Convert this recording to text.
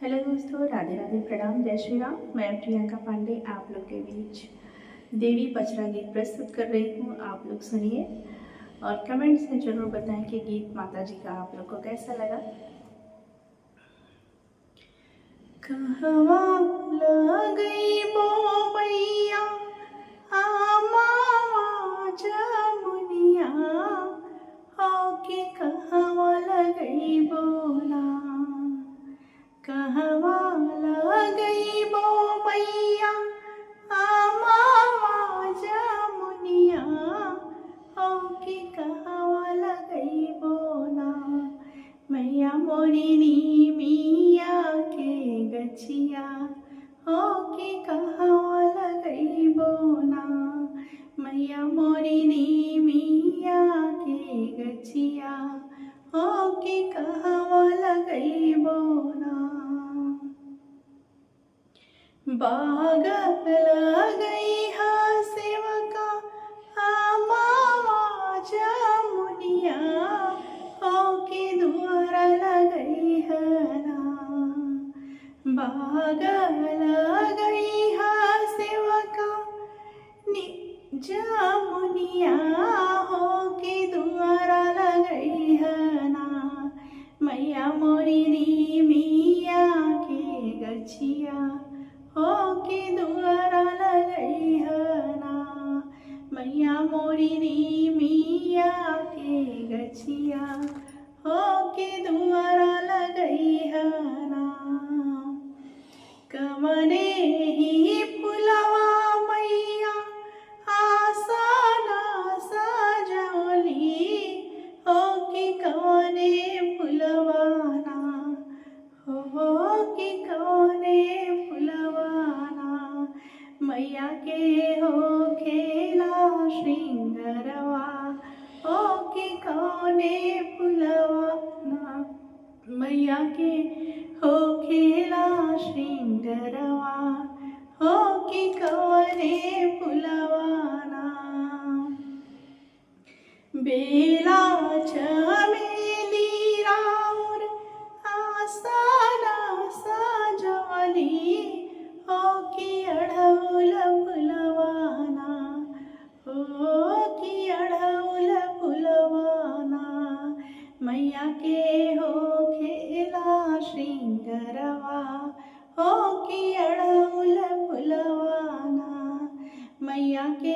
Hello दोस्तों, राधे राधे, प्रणाम, जय श्री राम। मैं प्रियंका पांडे आप लोग के बीच देवी पचरा गीत प्रस्तुत कर रही हूँ। आप लोग सुनिए और कमेंट्स में जरूर बताएं कि गीत माता जी का आप लोग को कैसा लगा। कहवा लगई बो मैया जमुनिया हो कि कहवा लगई बोला, कहवा लगई बो मैया जमुनिया हो कि कहवा लगई बोला। मैया मोरिनी मिया के गछिया हो कि कहवा लगई बोना। मैया मोरिनी मिया के गछिया हो कि कहवा लगई बोना। बाग लगई हा सेवका जमुनिया हो कि दुआर लगई हना। बाग लगई हा सेवका जमुनिया हो कि दुआर लगई हना। मैया मोरिनी मिया के गछिया हो कि दुआरा लगई हना। मैया मोरिनी मिया के गछिया हो कि दुआरा लगई हना। कमने ही फुलवा मैया आसना सजौली हो कि कौने फुलवाना हो कि कौने फुलवाना। मैया के हो खेला श्रृंगरवा हो कि कौने फुलवाना। मैया के हो खेला श्रृंगरवा हो कि कौने फुलवाना। बेला चमेली राउर आसना सजवली हो कि अढ़उल फुलवाना हो कि अढ़उल फुलवाना। मैया के हो खेला श्रृंगरवा हो कि अढ़उल फुलवाना। मैया के